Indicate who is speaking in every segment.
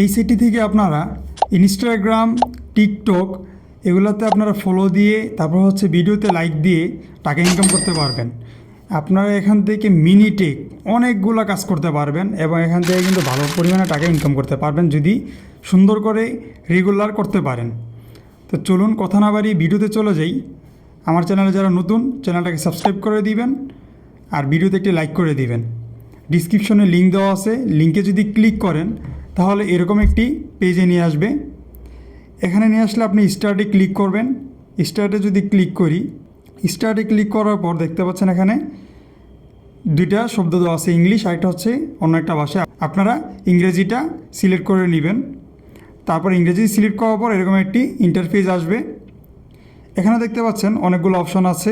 Speaker 1: এই সাইটটি থেকে আপনারা ইনস্টাগ্রাম, টিকটক এগুলোতে আপনারা ফলো দিয়ে তারপর হচ্ছে ভিডিওতে লাইক দিয়ে টাকা ইনকাম করতে পারবেন। আপনারা এখান থেকে মিনিটে অনেকগুলো কাজ করতে পারবেন এবং এখান থেকে কিন্তু ভালো পরিমাণে টাকা ইনকাম করতে পারবেন যদি সুন্দর করে রেগুলার করতে পারেন। তো চলুন কথা না বাড়িয়ে ভিডিওতে চলে যাই। আমার চ্যানেলে যারা নতুন, চ্যানেলটাকে সাবস্ক্রাইব করে দিবেন আর ভিডিওতে একটি লাইক করে দিবেন। ডিসক্রিপশনে লিঙ্ক দেওয়া আছে, লিঙ্কে যদি ক্লিক করেন তাহলে এরকম একটি পেজে নিয়ে আসবে। এখানে নিয়ে আসলে আপনি স্টার্টে ক্লিক করবেন। স্টার্টে যদি ক্লিক করি, স্টার্টে ক্লিক করার পর দেখতে পাচ্ছেন এখানে দুইটা শব্দ দেওয়া আছে, ইংলিশ আর একটা হচ্ছে অন্য একটা ভাষা। আপনারা ইংরেজিটা সিলেক্ট করে নেবেন। তারপর ইংরেজি সিলেক্ট করার পর এরকম একটি ইন্টারফেস আসবে। এখানে দেখতে পাচ্ছেন অনেকগুলো অপশন আছে।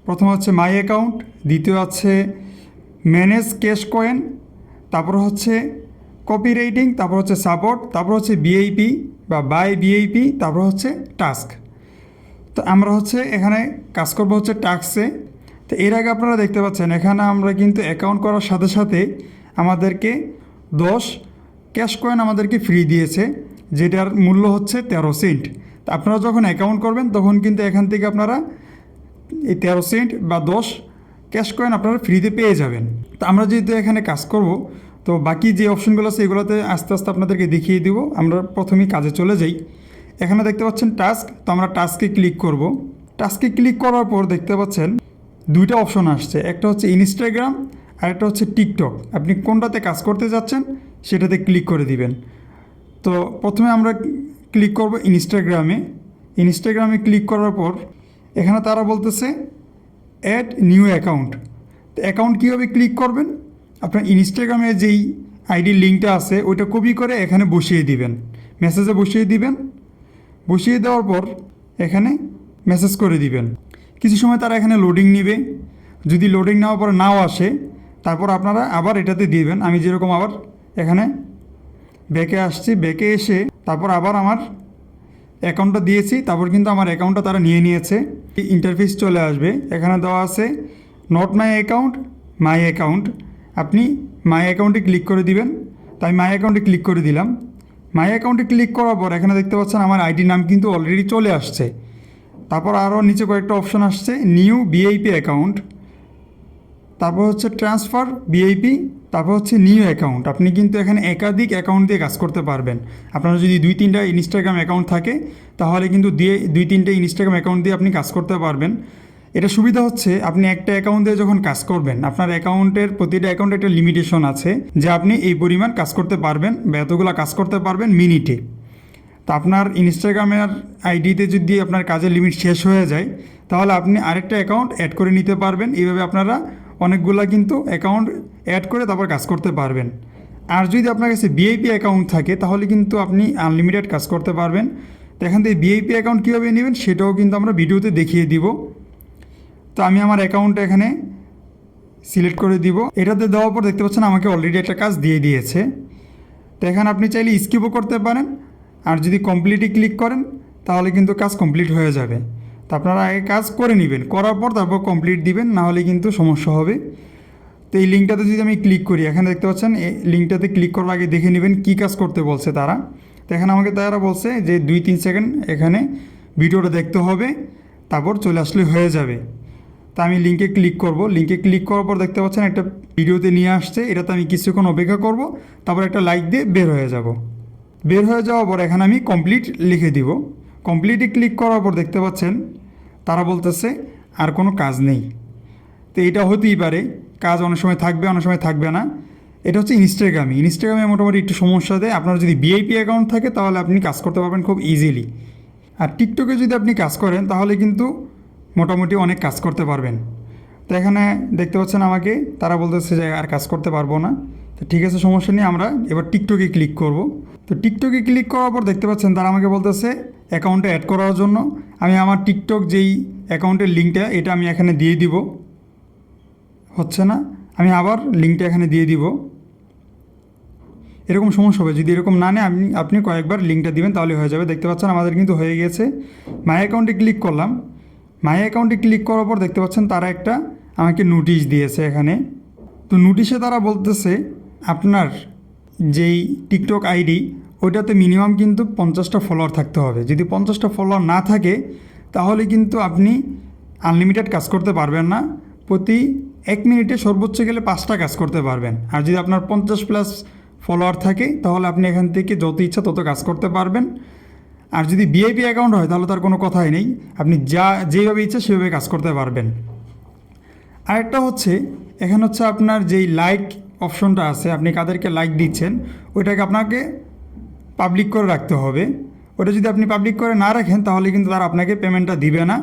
Speaker 1: প্রথম হচ্ছে মাই অ্যাকাউন্ট, দ্বিতীয় আছে ম্যানেজ ক্যাশ কয়েন, তারপর হচ্ছে কপি রাইটিং, তারপর হচ্ছে সাপোর্ট, তারপর হচ্ছে ভিআইপি বা বাই ভিআইপি, তারপর হচ্ছে টাস্ক। তো আমরা হচ্ছে এখানে কাজ করবো হচ্ছে টাস্কে। তো এর আগে আপনারা দেখতে পাচ্ছেন এখানে আমরা কিন্তু অ্যাকাউন্ট করার সাথে সাথে আমাদেরকে 10 ক্যাশ কয়েন আমাদেরকে ফ্রি দিয়েছে, যেটার মূল্য হচ্ছে 13 সেন্ট। তো আপনারা যখন অ্যাকাউন্ট করবেন তখন কিন্তু এখান থেকে আপনারা এই 13 সেন্ট বা 10 ক্যাশ কয়েন আপনারা ফ্রিতে পেয়ে যাবেন। তো আমরা যেহেতু এখানে কাজ করব, তো বাকি যে অপশনগুলো আছে এগুলোতে আস্তে আস্তে আপনাদেরকে দেখিয়ে দিব। আমরা প্রথমেই কাজে চলে যাই। এখানে দেখতে পাচ্ছেন টাস্ক, তো আমরা টাস্কে ক্লিক করব। টাস্কে ক্লিক করার পর দেখতে পাচ্ছেন দুইটা অপশন আসছে, একটা হচ্ছে ইনস্টাগ্রাম আর একটা হচ্ছে টিকটক। আপনি কোনটাতে কাজ করতে যাচ্ছেন সেটাতে ক্লিক করে দিবেন। তো প্রথমে আমরা ক্লিক করব ইনস্টাগ্রামে। ইনস্টাগ্রামে ক্লিক করার পর এখানে তারা বলতেছে অ্যাড নিউ অ্যাকাউন্ট। তো অ্যাকাউন্ট কীভাবে ক্লিক করবেন, আপনার ইনস্টাগ্রামে যেই আইডির লিঙ্কটা আছে ওইটা কপি করে এখানে বসিয়ে দিবেন, মেসেজে বসিয়ে দিবেন। বসিয়ে দেওয়ার পর এখানে মেসেজ করে দিবেন। কিছু সময় তারা এখানে লোডিং নেবে। যদি লোডিং নেওয়ার পরে নাও আসে তারপর আপনারা আবার এটাতে দিবেন। আমি যেরকম আবার এখানে ব্যাকে আসছি, ব্যাকে এসে তারপর আবার আমার অ্যাকাউন্টটা দিয়েছি, তারপর কিন্তু আমার অ্যাকাউন্টটা তারা নিয়ে নিয়েছে। ইন্টারফেস চলে আসবে, এখানে দেওয়া আছে not my account, my account. আপনি মাই অ্যাকাউন্টে ক্লিক করে দিবেন। তাই মাই অ্যাকাউন্টে ক্লিক করে দিলাম। মাই অ্যাকাউন্টে ক্লিক করার পর এখানে দেখতে পাচ্ছেন আমার আইডি নাম কিন্তু অলরেডি চলে আসছে। তারপর আরও নিচে কয়েকটা অপশন আসছে, নিউ ভিআইপি অ্যাকাউন্ট, তারপর হচ্ছে ট্রান্সফার ভিআইপি, তারপর হচ্ছে নিউ অ্যাকাউন্ট। আপনি কিন্তু এখানে একাধিক অ্যাকাউন্ট দিয়ে কাজ করতে পারবেন। আপনার যদি 2-3টা ইনস্টাগ্রাম অ্যাকাউন্ট থাকে তাহলে কিন্তু 2-3টে ইনস্টাগ্রাম অ্যাকাউন্ট দিয়ে আপনি কাজ করতে পারবেন। এটা সুবিধা হচ্ছে আপনি একটা অ্যাকাউন্ট দিয়ে যখন কাজ করবেন আপনার অ্যাকাউন্টের প্রতিটা অ্যাকাউন্টে একটা লিমিটেশন আছে যে আপনি এই পরিমাণ কাজ করতে পারবেন বা এতগুলো কাজ করতে পারবেন মিনিটে। তো আপনার ইনস্টাগ্রামের আইডিতে যদি আপনার কাজের লিমিট শেষ হয়ে যায় তাহলে আপনি আরেকটা অ্যাকাউন্ট অ্যাড করে নিতে পারবেন। এইভাবে আপনারা অনেকগুলো কিন্তু অ্যাকাউন্ট অ্যাড করে তারপর কাজ করতে পারবেন। আর যদি আপনার কাছে ভিআইপি অ্যাকাউন্ট থাকে তাহলে কিন্তু আপনি আনলিমিটেড কাজ করতে পারবেন। তো এখান থেকে ভিআইপি অ্যাকাউন্ট কীভাবে নেবেন সেটাও কিন্তু আমরা ভিডিওতে দেখিয়ে দিব। তো আমি আমার অ্যাকাউন্টটা এখানে সিলেক্ট করে দিব। এটাতে দেওয়ার পর দেখতে পাচ্ছেন আমাকে অলরেডি একটা কাজ দিয়ে দিয়েছে। তো এখানে আপনি চাইলে স্কিপও করতে পারেন, আর যদি কমপ্লিটে ক্লিক করেন তাহলে কিন্তু কাজ কমপ্লিট হয়ে যাবে। তো আপনারা আগে কাজ করে নেবেন, করার পর তারপর কমপ্লিট দিবেন, নাহলে কিন্তু সমস্যা হবে। তো এই লিঙ্কটাতে যদি আমি ক্লিক করি, এখানে দেখতে পাচ্ছেন এই লিঙ্কটাতে ক্লিক করার আগে দেখে নেবেন কী কাজ করতে বলছে তারা। তো এখানে আমাকে তারা বলছে যে 2-3 সেকেন্ড এখানে ভিডিওটা দেখতে হবে, তারপর চলে আসলে হয়ে যাবে। তা আমি লিঙ্কে ক্লিক করব। লিঙ্কে ক্লিক করার পর দেখতে পাচ্ছেন একটা ভিডিওতে নিয়ে আসছে, এটাতে আমি কিছুক্ষণ অপেক্ষা করব, তারপর একটা লাইক দিয়ে বের হয়ে যাব। বের হয়ে যাওয়ার পর এখানে আমি কমপ্লিট লিখে দিব। কমপ্লিটে ক্লিক করার পর দেখতে পাচ্ছেন তারা বলতেছে আর কোনো কাজ নেই। তো এটা হতেই পারে, কাজ অনেক সময় থাকবে অনেক সময় থাকবে না। এটা হচ্ছে ইনস্টাগ্রামে মোটামুটি একটু সমস্যা দেয়। আপনার যদি ভিআইপি অ্যাকাউন্ট থাকে তাহলে আপনি কাজ করতে পারবেন খুব ইজিলি। আর টিকটকে যদি আপনি কাজ করেন তাহলে কিন্তু মোটামুটি অনেক কাজ করতে পারবেন। তো এখানে দেখতে পাচ্ছেন আমাকে তারা বলতেছে যে আর কাজ করতে পারবো না। তো ঠিক আছে, সমস্যা নেই, আমরা এবার টিকটকে ক্লিক করব। তো টিকটকে ক্লিক করার পর দেখতে পাচ্ছেন তারা আমাকে বলতেছে অ্যাকাউন্টে অ্যাড করার জন্য। আমি আমার টিকটক যেই অ্যাকাউন্টের লিঙ্কটা এটা আমি এখানে দিয়ে দিব। হচ্ছে না, আমি আবার লিঙ্কটা এখানে দিয়ে দিব। এরকম সমস্যা হবে, যদি এরকম না নেয় আপনি কয়েকবার লিঙ্কটা দিবেন তাহলে হয়ে যাবে। দেখতে পাচ্ছেন আমাদের কিন্তু হয়ে গেছে। মাই অ্যাকাউন্টে ক্লিক করলাম। মাই অ্যাকাউন্টে ক্লিক করার পর দেখতে পাচ্ছেন তারা একটা আমাকে নোটিশ দিয়েছে এখানে। তো নোটিশে তারা বলতেছে আপনার যেই টিকটক আইডি ওইটাতে মিনিমাম কিন্তু 50টা ফলোয়ার থাকতে হবে। যদি 50টা ফলোয়ার না থাকে তাহলে কিন্তু আপনি আনলিমিটেড কাজ করতে পারবেন না। প্রতি 1 মিনিটে সর্বোচ্চ গেলে 5টা কাজ করতে পারবেন। আর যদি আপনার 50+ ফলোয়ার থাকে তাহলে আপনি এখান থেকে যত ইচ্ছা তত কাজ করতে পারবেন। আর যদি ভিআইপি অ্যাকাউন্ট হয় তাহলে তার কোনো কথাই নেই, আপনি যেভাবে ইচ্ছা সেভাবে কাজ করতে পারবেন। আরেকটা হচ্ছে এখানে হচ্ছে আপনার যেই লাইক অপশনটা আছে, আপনি কাদেরকে লাইক দিচ্ছেন ওইটাকে আপনাকে পাবলিক করে রাখতে হবে। ওটা যদি আপনি পাবলিক করে না রাখেন তাহলে কিন্তু তারা আপনাকে পেমেন্টটা দিবে না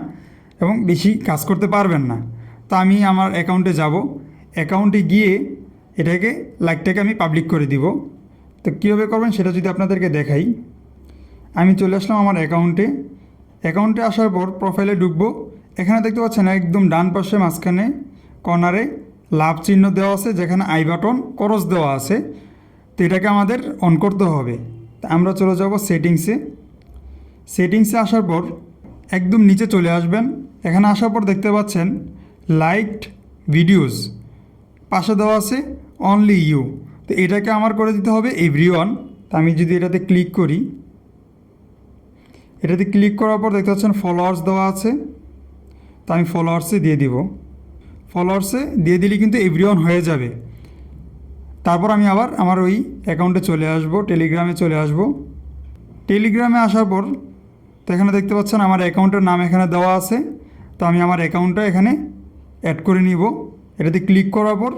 Speaker 1: এবং বেশি কাজ করতে পারবেন না। তো আমি আমার অ্যাকাউন্টে যাব, অ্যাকাউন্টে গিয়ে এটাকে লাইকটাকে আমি পাবলিক করে দিব। তো কীভাবে করবেন সেটা যদি আপনাদেরকে দেখাই, আমি চলে আসলাম আমার অ্যাকাউন্টে আসার পর প্রোফাইলে ঢুকবো। এখানে দেখতে পাচ্ছেন একদম ডান পাশে মাঝখানে কর্নারে লাভ চিহ্ন দেওয়া আছে, যেখানে আই বাটন ক্রস দেওয়া আছে। তো এটাকে আমাদের অন করতে হবে। তা আমরা চলে যাব সেটিংসে আসার পর একদম নিচে চলে আসবেন। এখানে আসার পর দেখতে পাচ্ছেন লাইকড ভিডিওস, পাশে দেওয়া আছে অনলি ইউ। তো এটাকে আমার করে দিতে হবে এভরিওয়ান। তো আমি যদি এটাতে ক্লিক করি, এটাতে ক্লিক করার পর দেখতে পাচ্ছেন ফলোয়ার্স দেওয়া আছে। তো আমি ফলোয়ার্সে দিয়ে দিব। ফলোয়ার্সে দিয়ে দিলে কিন্তু এভরিওয়ান হয়ে যাবে। তারপর আমি আবার আমার ওই অ্যাকাউন্টে চলে আসব, টেলিগ্রামে চলে আসব। টেলিগ্রামে আসার পর তো এখানে দেখতে পাচ্ছেন আমার অ্যাকাউন্টের নাম এখানে দেওয়া আছে। তো আমি আমার অ্যাকাউন্টটা এখানে অ্যাড করে নিব। এটাতে ক্লিক করার পর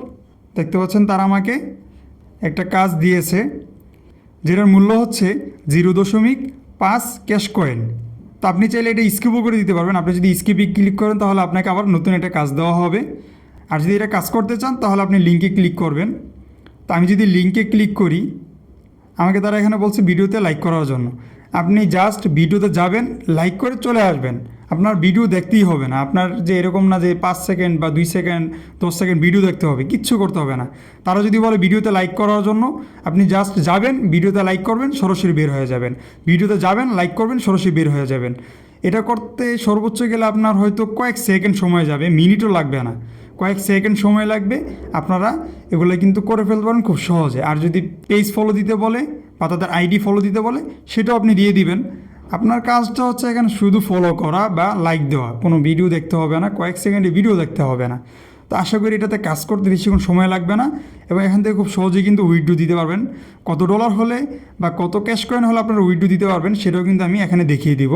Speaker 1: দেখতে পাচ্ছেন তারা আমাকে একটা কাজ দিয়েছে, যেটার মূল্য হচ্ছে 0.5 ক্যাশ কয়েন। তো আপনি চাইলে এটা স্কিপও করে দিতে পারবেন। আপনি যদি স্কিপে ক্লিক করেন তাহলে আপনাকে আবার নতুন একটা কাজ দেওয়া হবে। আর যদি এটা কাজ করতে চান তাহলে আপনি লিঙ্কে ক্লিক করবেন। তো আমি যদি লিঙ্কে ক্লিক করি, আমাকে তারা এখানে বলছে ভিডিওতে লাইক করার জন্য। আপনি জাস্ট ভিডিওতে যাবেন, লাইক করে চলে আসবেন। আপনার ভিডিও দেখতেই হবে না। আপনার যে এরকম না যে 5 সেকেন্ড বা 2 সেকেন্ড 10 সেকেন্ড ভিডিও দেখতে হবে, কিচ্ছু করতে হবে না। তারা যদি বলে ভিডিওতে লাইক করার জন্য, আপনি জাস্ট যাবেন, ভিডিওতে লাইক করবেন, সরাসরি বের হয়ে যাবেন। ভিডিওতে যাবেন, লাইক করবেন, সরাসরি বের হয়ে যাবেন। এটা করতে সর্বোচ্চ গেলে আপনার হয়তো কয়েক সেকেন্ড সময় যাবে, মিনিটও লাগবে না, কয়েক সেকেন্ড সময় লাগবে। আপনারা এগুলো কিন্তু করে ফেলতে পারেন খুব সহজে। আর যদি পেজ ফলো দিতে বলে বা তাদের আইডি ফলো দিতে বলে, সেটাও আপনি দিয়ে দিবেন। আপনার কাজটা হচ্ছে এখানে শুধু ফলো করা বা লাইক দেওয়া, কোনো ভিডিও দেখতে হবে না, কয়েক সেকেন্ডে ভিডিও দেখতে হবে না। তো আশা করি এটাতে কাজ করতে বেশিক্ষণ সময় লাগবে না এবং এখান থেকে খুব সহজেই কিন্তু উইথড্র দিতে পারবেন। কত ডলার হলে বা কত ক্যাশ কয়েন হলে আপনারা উইথড্র দিতে পারবেন সেটাও কিন্তু আমি এখানে দেখিয়ে দিব।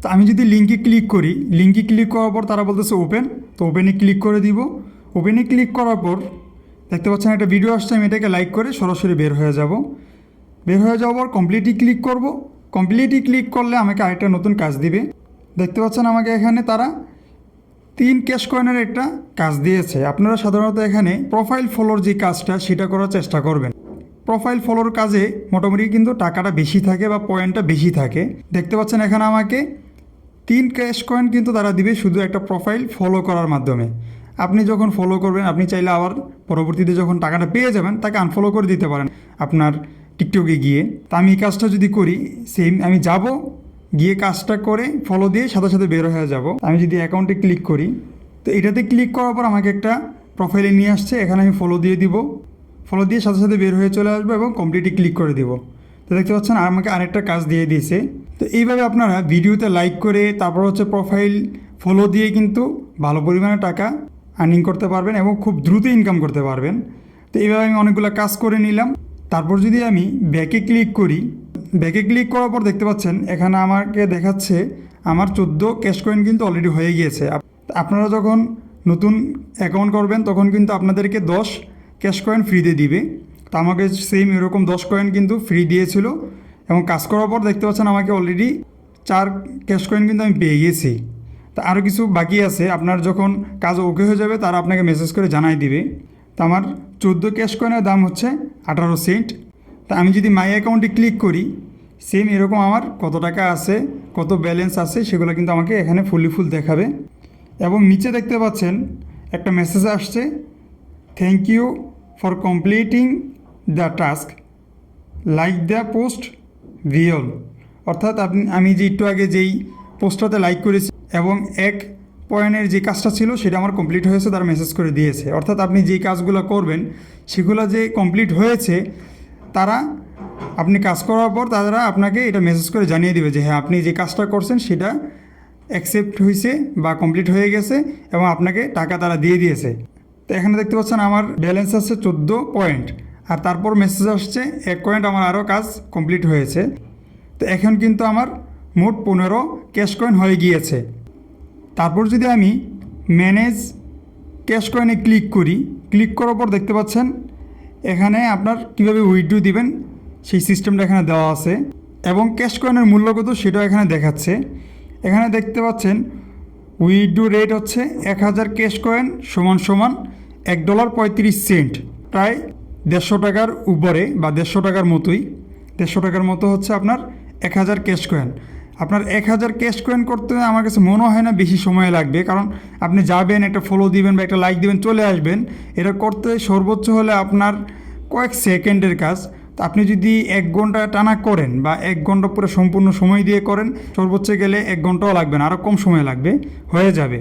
Speaker 1: তো আমি যদি লিঙ্কে ক্লিক করি, লিঙ্কে ক্লিক করার পর তারা বলতেছে ওপেন। তো ওপেনে ক্লিক করে দিব। ওপেনে ক্লিক করার পর দেখতে পাচ্ছেন একটা ভিডিও আসছে, আমি এটাকে লাইক করে সরাসরি বের হয়ে যাব। বের হয়ে যাওয়ার পর কমপ্লিটই ক্লিক করব। কমপ্লিটই ক্লিক করলে আমাকে আরেকটা নতুন কাজ দিবে। দেখতে পাচ্ছেন আমাকে এখানে তারা 3 ক্যাশ কয়েনের একটা কাজ দিয়েছে। আপনারা সাধারণত এখানে প্রোফাইল ফলোর যে কাজটা সেটা করার চেষ্টা করবেন। প্রোফাইল ফলোর কাজে মোটামুটি কিন্তু টাকাটা বেশি থাকে বা পয়েন্টটা বেশি থাকে। দেখতে পাচ্ছেন এখানে আমাকে 3 ক্যাশ কয়েন কিন্তু তারা দিবে শুধু একটা প্রোফাইল ফলো করার মাধ্যমে। আপনি যখন ফলো করবেন, আপনি চাইলে আবার পরবর্তীতে যখন টাকাটা পেয়ে যাবেন তাকে আনফলো করে দিতে পারেন আপনার টিকটকে গিয়ে। তা আমি এই কাজটা যদি করি, সেম আমি যাব, গিয়ে কাজটা করে ফলো দিয়ে সাথে সাথে বের হয়ে যাব। আমি যদি অ্যাকাউন্টে ক্লিক করি, তো এটাতে ক্লিক করার পর আমাকে একটা প্রোফাইলে নিয়ে আসছে। এখানে আমি ফলো দিয়ে দিব। ফলো দিয়ে সাথে সাথে বের হয়ে চলে আসবো এবং কমপ্লিটলি ক্লিক করে দিব। তো দেখতে পাচ্ছেন আমাকে আরেকটা কাজ দিয়ে দিয়েছে। তো এইভাবে আপনারা ভিডিওতে লাইক করে তারপর হচ্ছে প্রোফাইল ফলো দিয়ে কিন্তু ভালো পরিমাণে টাকা আর্নিং করতে পারবেন এবং খুব দ্রুত ইনকাম করতে পারবেন। তো এইভাবে আমি অনেকগুলো কাজ করে নিলাম। তারপর যদি আমি ব্যাকে ক্লিক করি, ব্যাকে ক্লিক করার পর দেখতে পাচ্ছেন এখানে আমাকে দেখাচ্ছে আমার 14 ক্যাশ কয়েন কিন্তু অলরেডি হয়ে গিয়েছে। আপনারা যখন নতুন অ্যাকাউন্ট করবেন তখন কিন্তু আপনাদেরকে 10 ক্যাশ কয়েন ফ্রিতে দিবে। তো আমাকে সেম এরকম 10 কয়েন কিন্তু ফ্রি দিয়েছিল এবং কাজ করার পর দেখতে পাচ্ছেন আমাকে অলরেডি 4 ক্যাশ কয়েন কিন্তু আমি পেয়ে গেছি। তা আরও কিছু বাকি আছে। আপনার যখন কাজ ওকে হয়ে যাবে তারা আপনাকে মেসেজ করে জানাই দিবে। তো আমার 14 ক্যাশ কয়েনের দাম হচ্ছে 18 সেন্ট। তা আমি যদি মাই অ্যাকাউন্টে ক্লিক করি, সেম এরকম আমার কত টাকা আছে, কত ব্যালেন্স আছে সেগুলো কিন্তু আমাকে এখানে ফুল দেখাবে। এবং নিচে দেখতে পাচ্ছেন একটা মেসেজ আসছে, thank you for completing the task, like the post ভিওল। অর্থাৎ আমি যে একটু আগে যেই পোস্টটাতে লাইক করেছি এবং 1 পয়েন্টের যে কাজটা ছিল সেটা আমার কমপ্লিট হয়েছে, তারা মেসেজ করে দিয়েছে। অর্থাৎ আপনি যেই কাজগুলো করবেন সেগুলো যে কমপ্লিট হয়েছে তারা আপনি কাজ করার পর তারা আপনাকে এটা মেসেজ করে জানিয়ে দেবে যে হ্যাঁ আপনি যে কাজটা করছেন সেটা অ্যাকসেপ্ট হয়েছে বা কমপ্লিট হয়ে গেছে এবং আপনাকে টাকা তারা দিয়ে দিয়েছে। তো এখানে দেখতে পাচ্ছেন আমার ব্যালেন্স আছে 14 পয়েন্ট, আর তারপর মেসেজ আসছে 1 পয়েন্ট আমার আরও কাজ কমপ্লিট হয়েছে। তো এখন কিন্তু আমার মোট 15 ক্যাশ কয়েন হয়ে গিয়েছে। তারপর যদি আমি ম্যানেজ ক্যাশ কয়েনে ক্লিক করি, ক্লিক করার পর দেখতে পাচ্ছেন এখানে আপনার কীভাবে উইথড্র দিবেন সেই সিস্টেমটা এখানে দেওয়া আছে এবং ক্যাশ কয়েনের মূল্য কত সেটাও এখানে দেখাচ্ছে। এখানে দেখতে পাচ্ছেন উইথড্র রেট হচ্ছে 1000 ক্যাশ কয়েন সমান সমান $1.35, প্রায় 150 টাকার উপরে বা 150 টাকার মতোই। 150 টাকার মতো হচ্ছে আপনার 1000 ক্যাশ কয়েন। আপনার 1000 ক্যাশ কয়েন করতে আমার কাছে মনে হয় না বেশি সময় লাগবে, কারণ আপনি যাবেন, একটা ফলো দিবেন বা একটা লাইক দিবেন, চলে আসবেন। এটা করতে সর্বোচ্চ হলে আপনার কয়েক সেকেন্ডের কাজ। তো আপনি যদি 1 ঘন্টা টানা করেন বা 1 ঘন্টা পুরো সম্পূর্ণ সময় দিয়ে করেন, সর্বোচ্চ গেলে 1 ঘন্টাও লাগবে না, আরও কম সময় লাগবে, হয়ে যাবে।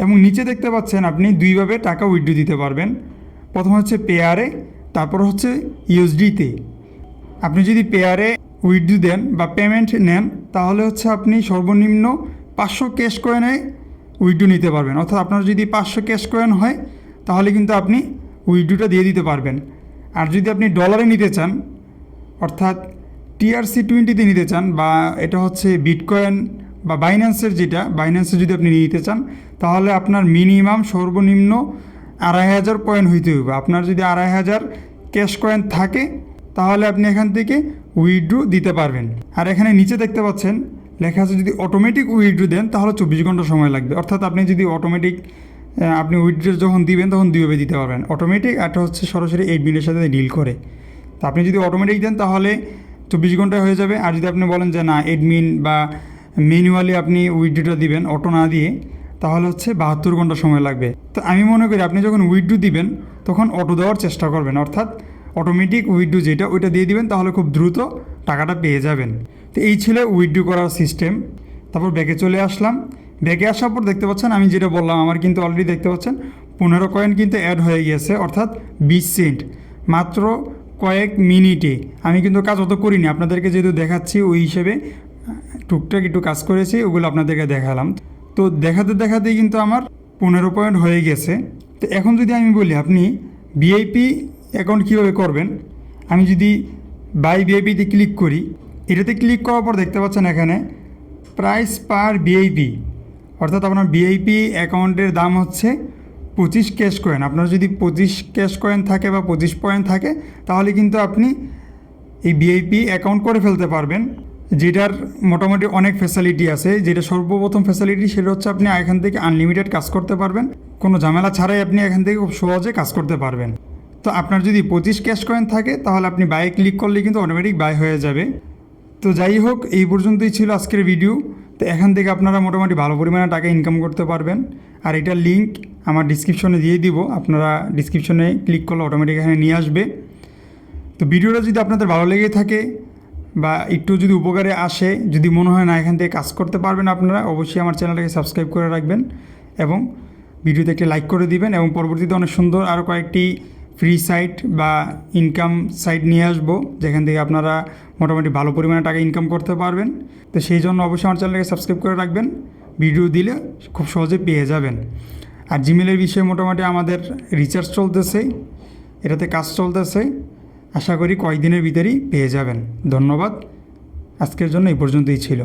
Speaker 1: এবং নিচে দেখতে পাচ্ছেন আপনি দুইভাবে টাকা উইথড্র দিতে পারবেন। প্রথম হচ্ছে পেয়ারে, তারপর হচ্ছে ইউএসডিতে। আপনি যদি পেয়ারে উইথড্র দেন বা পেমেন্ট নেন তাহলে হচ্ছে আপনি সর্বনিম্ন 500 ক্যাশ কয়েনে উইথড্র নিতে পারবেন। অর্থাৎ আপনার যদি 500 ক্যাশ কয়েন হয় তাহলে কিন্তু আপনি উইথড্রটা দিয়ে দিতে পারবেন। আর যদি আপনি ডলারে নিতে চান, অর্থাৎ TRC20 নিতে চান, বা এটা হচ্ছে বিটকয়েন বা বাইন্যান্সের বাইন্যান্সে যদি আপনি নিতে চান তাহলে আপনার মিনিমাম সর্বনিম্ন 2500 পয়েন্ট হইতে হবে। আপনার যদি 2500 ক্যাশ কয়েন থাকে তাহলে আপনি এখান থেকে উইথড্র দিতে পারবেন। আর এখানে নিচে দেখতে পাচ্ছেন লেখা আছে যদি অটোমেটিক উইথড্র দেন তাহলে 24 ঘন্টা সময় লাগবে। অর্থাৎ আপনি যদি অটোমেটিক আপনি উইথড্র যখন দিবেন তখন দুইভাবে দিতে পারবেন, অটোমেটিক আর হচ্ছে সরাসরি এডমিনের সাথে ডিল করে। তো আপনি যদি অটোমেটিক দেন তাহলে 24 ঘন্টায় হয়ে যাবে। আর যদি আপনি বলেন যে না এডমিন বা ম্যানুয়ালি আপনি উইথড্রটা দিবেন অটো না দিয়ে, তাহলে হচ্ছে 72 ঘন্টা সময় লাগবে। তো আমি মনে করি আপনি যখন উইথড্র দিবেন তখন অটো দেওয়ার চেষ্টা করবেন, অর্থাৎ অটোমেটিক উইথড্র যেটা ওইটা দিয়ে দিবেন, তাহলে খুব দ্রুত টাকাটা পেয়ে যাবেন। তো এই ছিল উইথড্র করার সিস্টেম। তারপর ব্যাকে চলে আসলাম। ব্যাকে আসার পর দেখতে পাচ্ছেন আমি যেটা বললাম আমার কিন্তু অলরেডি দেখতে পাচ্ছেন 15 কয়েন কিন্তু অ্যাড হয়ে গিয়েছে, অর্থাৎ 20 সেন্ট মাত্র কয়েক মিনিটে। আমি কিন্তু কাজ অত করিনি, আপনাদেরকে যেহেতু দেখাচ্ছি ওই হিসেবে টুকটাক একটু কাজ করেছি, ওগুলো আপনাদেরকে দেখালাম। তো দেখাতে দেখাতেই কিন্তু আমার 15 পয়েন্ট হয়ে গেছে। তো এখন যদি আমি বলি আপনি ভিআইপি অ্যাকাউন্ট কীভাবে করবেন, আমি যদি বাই ভিআইপিতে ক্লিক করি, এটাতে ক্লিক করার পর দেখতে পাচ্ছেন এখানে প্রাইস পার ভিআইপি, অর্থাৎ আপনার ভিআইপি অ্যাকাউন্টের দাম হচ্ছে 25 ক্যাশ কয়েন। আপনার যদি 25 ক্যাশ কয়েন থাকে বা 25 পয়েন্ট থাকে তাহলে কিন্তু আপনি এই ভিআইপি অ্যাকাউন্ট করে ফেলতে পারবেন, যেটার মোটামুটি অনেক ফ্যাসিলিটি আছে। যেটা সর্বপ্রথম ফ্যাসিলিটি সেটা হচ্ছে আপনি এখান থেকে আনলিমিটেড কাজ করতে পারবেন, কোনো ঝামেলা ছাড়াই আপনি এখান থেকে খুব সহজে কাজ করতে পারবেন। তো আপনার যদি 25 ক্যাশ কয়েন থাকে তাহলে আপনি বাই ক্লিক করলে কিন্তু অটোমেটিক বাই হয়ে যাবে। তো যাই হোক, এই পর্যন্তই ছিল আজকের ভিডিও। তো এখান থেকে আপনারা মোটামুটি ভালো পরিমাণে টাকা ইনকাম করতে পারবেন। আর এটার লিঙ্ক আমার ডিসক্রিপশনে দিয়ে দিব, আপনারা ডিসক্রিপশনে ক্লিক করলে অটোমেটিক এখানে নিয়ে আসবে। তো ভিডিওটা যদি আপনাদের ভালো লেগে থাকে বা একটু যদি উপকারে আসে, যদি মনে হয় না এখান থেকে কাজ করতে পারবেন আপনারা, অবশ্যই আমার চ্যানেলটাকে সাবস্ক্রাইব করে রাখবেন এবং ভিডিওতে একটি লাইক করে দিবেন। এবং পরবর্তীতে অনেক সুন্দর আরও কয়েকটি ফ্রি সাইট বা ইনকাম সাইট নিয়ে আসবো, যেখান থেকে আপনারা মোটামুটি ভালো পরিমাণে টাকা ইনকাম করতে পারবেন। তো সেই জন্য অবশ্যই আমার চ্যানেলটাকে সাবস্ক্রাইব করে রাখবেন, ভিডিও দিলে খুব সহজে পেয়ে যাবেন। আর জিমেলের বিষয়ে মোটামুটি আমাদের রিচার্জ চলতেছে, এটাতে কাজ চলতেছে, আশা করি কয়েকদিনের ভিতরেই পেয়ে যাবেন। ধন্যবাদ, আজকের জন্য এই পর্যন্তই ছিল।